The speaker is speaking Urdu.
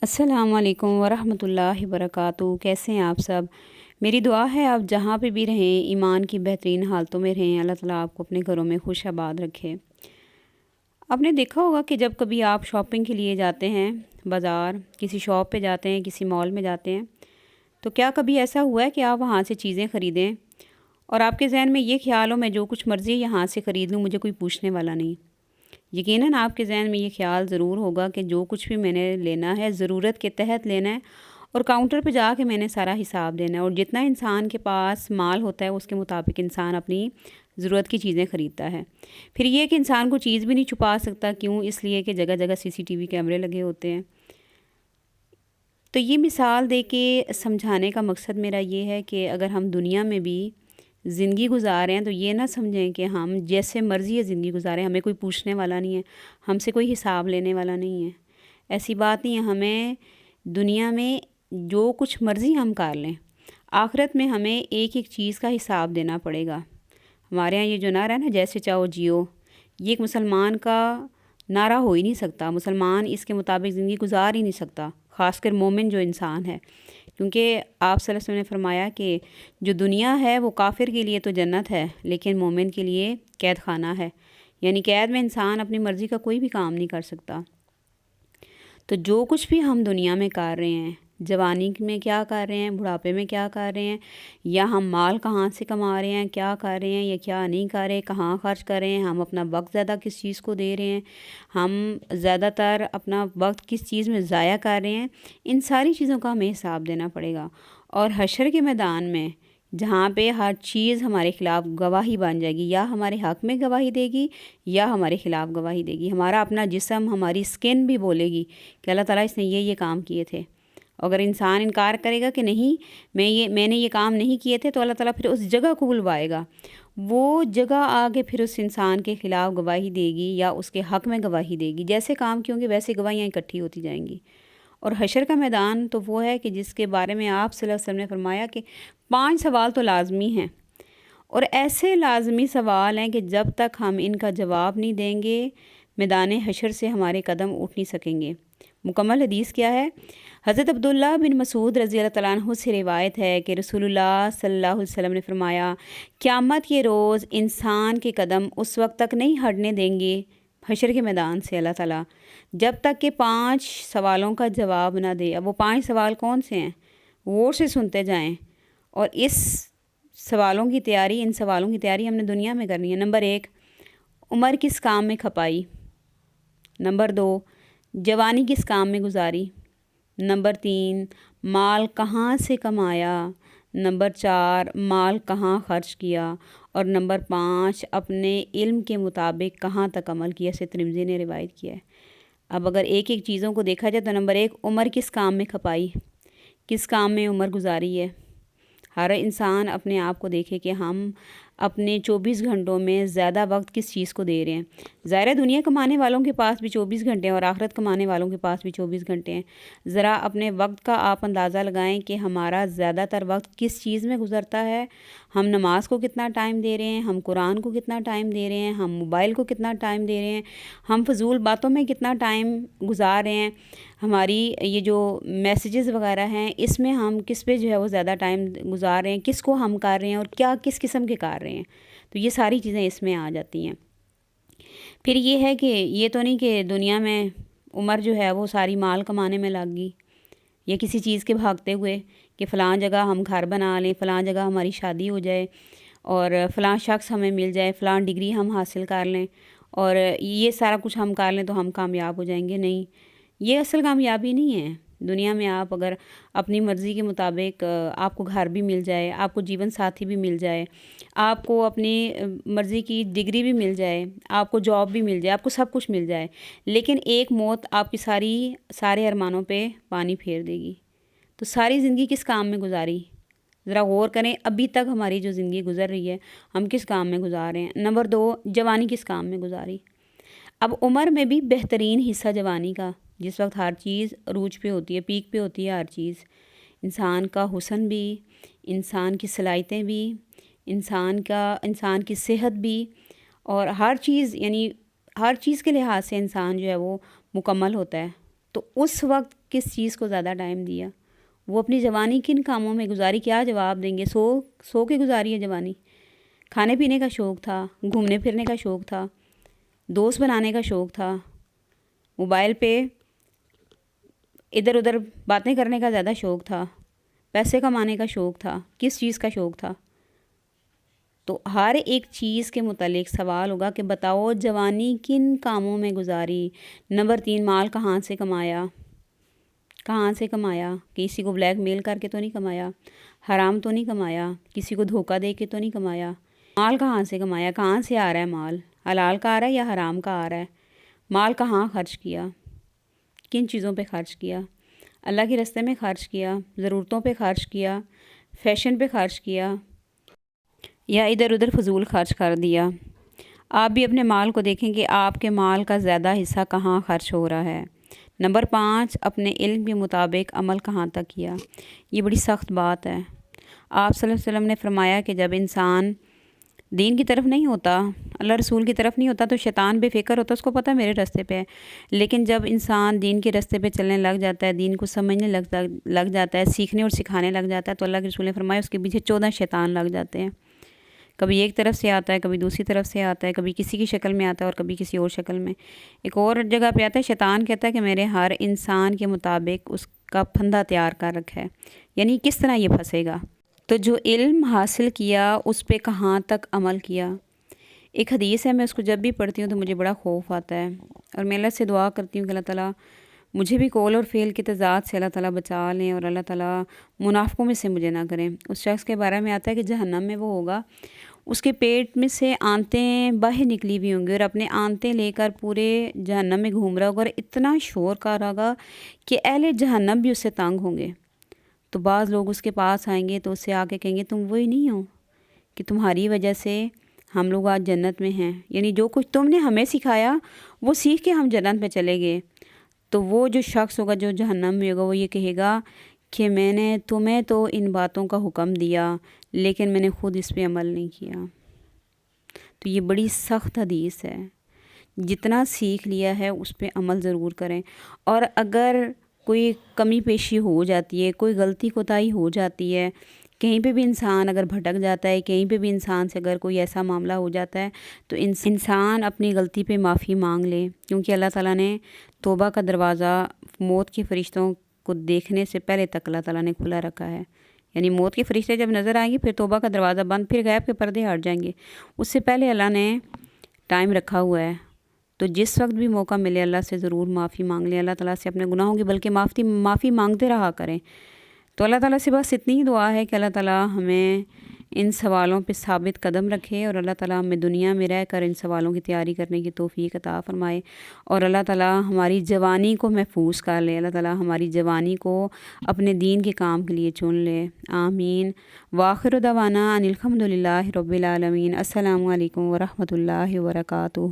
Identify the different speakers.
Speaker 1: السلام علیکم ورحمۃ اللہ وبرکاتہ۔ کیسے ہیں آپ سب؟ میری دعا ہے آپ جہاں پہ بھی رہیں ایمان کی بہترین حالتوں میں رہیں، اللہ تعالیٰ آپ کو اپنے گھروں میں خوش آباد رکھے۔ آپ نے دیکھا ہوگا کہ جب کبھی آپ شاپنگ کے لیے جاتے ہیں بازار، کسی شاپ پہ جاتے ہیں، کسی مال میں جاتے ہیں، تو کیا کبھی ایسا ہوا ہے کہ آپ وہاں سے چیزیں خریدیں اور آپ کے ذہن میں یہ خیال ہو میں جو کچھ مرضی یہاں سے خرید لوں، مجھے کوئی پوچھنے والا نہیں؟ یقیناً آپ کے ذہن میں یہ خیال ضرور ہوگا کہ جو کچھ بھی میں نے لینا ہے ضرورت کے تحت لینا ہے اور کاؤنٹر پہ جا کے میں نے سارا حساب دینا ہے، اور جتنا انسان کے پاس مال ہوتا ہے اس کے مطابق انسان اپنی ضرورت کی چیزیں خریدتا ہے۔ پھر یہ کہ انسان کو چیز بھی نہیں چھپا سکتا، کیوں؟ اس لیے کہ جگہ جگہ CCTV کیمرے لگے ہوتے ہیں۔ تو یہ مثال دے کے سمجھانے کا مقصد میرا یہ ہے کہ اگر ہم دنیا میں بھی زندگی گزارے ہیں تو یہ نہ سمجھیں کہ ہم جیسے مرضی ہے زندگی گزاریں، ہمیں کوئی پوچھنے والا نہیں ہے، ہم سے کوئی حساب لینے والا نہیں ہے۔ ایسی بات نہیں ہے، ہمیں دنیا میں جو کچھ مرضی ہم کر لیں، آخرت میں ہمیں ایک ایک چیز کا حساب دینا پڑے گا۔ ہمارے ہاں یہ جو نعرہ ہے نا، جیسے چاہو جیو، یہ ایک مسلمان کا نعرہ ہو ہی نہیں سکتا۔ مسلمان اس کے مطابق زندگی گزار ہی نہیں سکتا، خاص کر مومن جو انسان ہے، کیونکہ آپ صلی اللہ علیہ وسلم نے فرمایا کہ جو دنیا ہے وہ کافر کے لیے تو جنت ہے، لیکن مومن کے لیے قید خانہ ہے، یعنی قید میں انسان اپنی مرضی کا کوئی بھی کام نہیں کر سکتا۔ تو جو کچھ بھی ہم دنیا میں کر رہے ہیں، جوانی میں کیا کر رہے ہیں، بڑھاپے میں کیا کر رہے ہیں، یا ہم مال کہاں سے کما رہے ہیں، کیا کر رہے ہیں یا کیا نہیں کر رہے، کہاں خرچ کر رہے ہیں، ہم اپنا وقت زیادہ کس چیز کو دے رہے ہیں، ہم زیادہ تر اپنا وقت کس چیز میں ضائع کر رہے ہیں، ان ساری چیزوں کا ہمیں حساب دینا پڑے گا۔ اور حشر کے میدان میں جہاں پہ ہر چیز ہمارے خلاف گواہی بن جائے گی، یا ہمارے حق میں گواہی دے گی یا ہمارے خلاف گواہی دے گی، ہمارا اپنا جسم، ہماری سکن بھی بولے گی کہ اللہ تعالیٰ اس نے یہ کام کیے تھے۔ اگر انسان انکار کرے گا کہ نہیں میں نے یہ کام نہیں کیے تھے، تو اللہ تعالیٰ پھر اس جگہ کو بلوائے گا، وہ جگہ آگے پھر اس انسان کے خلاف گواہی دے گی یا اس کے حق میں گواہی دے گی۔ جیسے کام کیوں گے ویسے گواہیاں اکٹھی ہوتی جائیں گی۔ اور حشر کا میدان تو وہ ہے کہ جس کے بارے میں آپ صلی اللہ علیہ وسلم نے فرمایا کہ 5 سوال تو لازمی ہیں، اور ایسے لازمی سوال ہیں کہ جب تک ہم ان کا جواب نہیں دیں گے میدان حشر سے ہمارے قدم اٹھ نہیں سکیں گے۔ مکمل حدیث کیا ہے؟ حضرت عبداللہ بن مسعود رضی اللہ تعالیٰ عنہ سے روایت ہے کہ رسول اللہ صلی اللہ علیہ وسلم نے فرمایا، قیامت کے روز انسان کے قدم اس وقت تک نہیں ہٹنے دیں گے حشر کے میدان سے اللہ تعالیٰ، جب تک کہ 5 سوالوں کا جواب نہ دے۔ اب وہ 5 سوال کون سے ہیں؟ غور سے سنتے جائیں، اور ان سوالوں کی تیاری ہم نے دنیا میں کرنی ہے۔ نمبر 1، عمر کس کام میں کھپائی؟ نمبر 2، جوانی کس کام میں گزاری؟ نمبر 3، مال کہاں سے کمایا؟ نمبر 4، مال کہاں خرچ کیا؟ اور نمبر 5، اپنے علم کے مطابق کہاں تک عمل کیا؟ سے ترمذی نے روایت کیا ہے۔ اب اگر ایک ایک چیزوں کو دیکھا جائے تو نمبر 1، عمر کس کام میں کھپائی، کس کام میں عمر گزاری ہے؟ ہر انسان اپنے آپ کو دیکھے کہ ہم اپنے 24 گھنٹوں میں زیادہ وقت کس چیز کو دے رہے ہیں۔ ظاہر ہے دنیا کمانے والوں کے پاس بھی 24 گھنٹے ہیں اور آخرت کمانے والوں کے پاس بھی 24 گھنٹے ہیں۔ ذرا اپنے وقت کا آپ اندازہ لگائیں کہ ہمارا زیادہ تر وقت کس چیز میں گزرتا ہے۔ ہم نماز کو کتنا ٹائم دے رہے ہیں، ہم قرآن کو کتنا ٹائم دے رہے ہیں، ہم موبائل کو کتنا ٹائم دے رہے ہیں، ہم فضول باتوں میں کتنا ٹائم گزار رہے ہیں، ہماری یہ جو میسیجز وغیرہ ہیں اس میں ہم کس پہ جو ہے وہ زیادہ ٹائم گزار رہے ہیں، کس کو ہم کر رہے ہیں اور کیا کس قسم کے کر رہے ہیں۔ تو یہ ساری چیزیں اس میں آ جاتی ہیں۔ پھر یہ ہے کہ یہ تو نہیں کہ دنیا میں عمر جو ہے وہ ساری مال کمانے میں لگ گئی، یا کسی چیز کے بھاگتے ہوئے کہ فلاں جگہ ہم گھر بنا لیں، فلاں جگہ ہماری شادی ہو جائے، اور فلاں شخص ہمیں مل جائے، فلاں ڈگری ہم حاصل کر لیں، اور یہ سارا کچھ ہم کر لیں تو ہم کامیاب ہو جائیں گے۔ نہیں، یہ اصل کامیابی نہیں ہے۔ دنیا میں آپ اگر اپنی مرضی کے مطابق آپ کو گھر بھی مل جائے، آپ کو جیون ساتھی بھی مل جائے، آپ کو اپنی مرضی کی ڈگری بھی مل جائے، آپ کو جاب بھی مل جائے، آپ کو سب کچھ مل جائے، لیکن ایک موت آپ کی سارے ارمانوں پہ پانی پھیر دے گی، تو ساری زندگی کس کام میں گزاری؟ ذرا غور کریں، ابھی تک ہماری جو زندگی گزر رہی ہے ہم کس کام میں گزار رہے ہیں۔ نمبر 2، جوانی کس کام میں گزاری؟ اب عمر میں بھی بہترین حصہ جوانی کا، جس وقت ہر چیز عروج پہ ہوتی ہے، پیک پہ ہوتی ہے ہر چیز، انسان کا حسن بھی، انسان کی صلاحیتیں بھی، انسان کی صحت بھی، اور ہر چیز، یعنی ہر چیز کے لحاظ سے انسان جو ہے وہ مکمل ہوتا ہے۔ تو اس وقت کس چیز کو زیادہ ٹائم دیا، وہ اپنی جوانی کن کاموں میں گزاری، کیا جواب دیں گے؟ سو کے گزاری ہے جوانی۔ کھانے پینے کا شوق تھا، گھومنے پھرنے کا شوق تھا، دوست بنانے کا شوق تھا، موبائل پہ ادھر ادھر باتیں کرنے کا زیادہ شوق تھا، پیسے کمانے کا شوق تھا، کس چیز کا شوق تھا؟ تو ہر ایک چیز کے متعلق سوال ہوگا کہ بتاؤ جوانی کن کاموں میں گزاری۔ نمبر 3، مال کہاں سے کمایا؟ کہاں سے کمایا؟ کسی کو بلیک میل کر کے تو نہیں کمایا، حرام تو نہیں کمایا، کسی کو دھوکہ دے کے تو نہیں کمایا۔ مال کہاں سے کمایا؟ کہاں سے آ رہا ہے مال؟ حلال کا آ رہا ہے یا حرام کا آ رہا ہے؟ مال کہاں خرچ کیا؟ کن چیزوں پہ خرچ کیا؟ اللہ کے راستے میں خرچ کیا، ضرورتوں پہ خرچ کیا، فیشن پہ خرچ کیا، یا ادھر ادھر فضول خرچ کر دیا؟ آپ بھی اپنے مال کو دیکھیں کہ آپ کے مال کا زیادہ حصہ کہاں خرچ ہو رہا ہے۔ نمبر 5، اپنے علم کے مطابق عمل کہاں تک کیا؟ یہ بڑی سخت بات ہے۔ آپ صلی اللہ علیہ وسلم نے فرمایا کہ جب انسان دین کی طرف نہیں ہوتا، اللہ رسول کی طرف نہیں ہوتا، تو شیطان بے فکر ہوتا، اس کو پتہ میرے راستے پہ ہے۔ لیکن جب انسان دین کے راستے پہ چلنے لگ جاتا ہے، دین کو سمجھنے لگ جاتا ہے، سیکھنے اور سکھانے لگ جاتا ہے، تو اللہ کے رسول نے فرمایا اس کے پیچھے 14 شیطان لگ جاتے ہیں۔ کبھی ایک طرف سے آتا ہے، کبھی دوسری طرف سے آتا ہے، کبھی کسی کی شکل میں آتا ہے اور کبھی کسی اور شکل میں۔ ایک اور جگہ پہ آتا ہے، شیطان کہتا ہے کہ میرے ہر انسان کے مطابق اس کا پھندا تیار کر رکھا ہے، یعنی کس طرح یہ پھنسے گا۔ تو جو علم حاصل کیا اس پہ کہاں تک عمل کیا۔ ایک حدیث ہے، میں اس کو جب بھی پڑھتی ہوں تو مجھے بڑا خوف آتا ہے، اور میں اللہ سے دعا کرتی ہوں کہ اللہ تعالیٰ مجھے بھی قول اور فعل کی تضاد سے اللہ تعالیٰ بچا لیں، اور اللہ تعالیٰ منافقوں میں سے مجھے نہ کریں۔ اس شخص کے بارے میں آتا ہے کہ جہنم میں وہ ہوگا، اس کے پیٹ میں سے آنتیں باہر نکلی ہوئی ہوں گی، اور اپنے آنتیں لے کر پورے جہنم میں گھوم رہا ہوگا، اور اتنا شور کر رہا ہوگا کہ اہل جہنم بھی اس سے تنگ ہوں گے۔ تو بعض لوگ اس کے پاس آئیں گے تو اس سے آ کے کہیں گے تم وہی نہیں ہو کہ تمہاری وجہ سے ہم لوگ آج جنت میں ہیں، یعنی جو کچھ تم نے ہمیں سکھایا وہ سیکھ کے ہم جنت میں چلے گئے۔ تو وہ جو شخص ہوگا جو جہنم میں ہوگا، وہ یہ کہے گا کہ میں نے تمہیں تو ان باتوں کا حکم دیا لیکن میں نے خود اس پہ عمل نہیں کیا۔ تو یہ بڑی سخت حدیث ہے، جتنا سیکھ لیا ہے اس پہ عمل ضرور کریں، اور اگر کوئی کمی پیشی ہو جاتی ہے، کوئی غلطی کوتاہی ہو جاتی ہے، کہیں پہ بھی انسان اگر بھٹک جاتا ہے، کہیں پہ بھی انسان سے اگر کوئی ایسا معاملہ ہو جاتا ہے، تو انسان اپنی غلطی پہ معافی مانگ لے، کیونکہ اللہ تعالیٰ نے توبہ کا دروازہ موت کے فرشتوں کو دیکھنے سے پہلے تک اللہ تعالیٰ نے کھلا رکھا ہے۔ یعنی موت کے فرشتے جب نظر آئیں گے پھر توبہ کا دروازہ بند، پھر غیب کے پردے ہٹ جائیں گے، اس سے پہلے اللہ نے ٹائم رکھا ہوا ہے۔ تو جس وقت بھی موقع ملے اللہ سے ضرور معافی مانگ لیں، اللہ تعالیٰ سے اپنے گناہوں کی بلکہ معافی مانگتے رہا کریں۔ تو اللہ تعالیٰ سے بس اتنی ہی دعا ہے کہ اللہ تعالیٰ ہمیں ان سوالوں پہ ثابت قدم رکھے، اور اللہ تعالیٰ ہمیں دنیا میں رہ کر ان سوالوں کی تیاری کرنے کی توفیق عطا فرمائے، اور اللہ تعالیٰ ہماری جوانی کو محفوظ کر لے، اللہ تعالیٰ ہماری جوانی کو اپنے دین کے کام کے لیے چن لے، آمین۔ وآخر دعوانا ان الحمد للہ رب العالمین۔ السلام علیکم ورحمۃ اللہ وبرکاتہ۔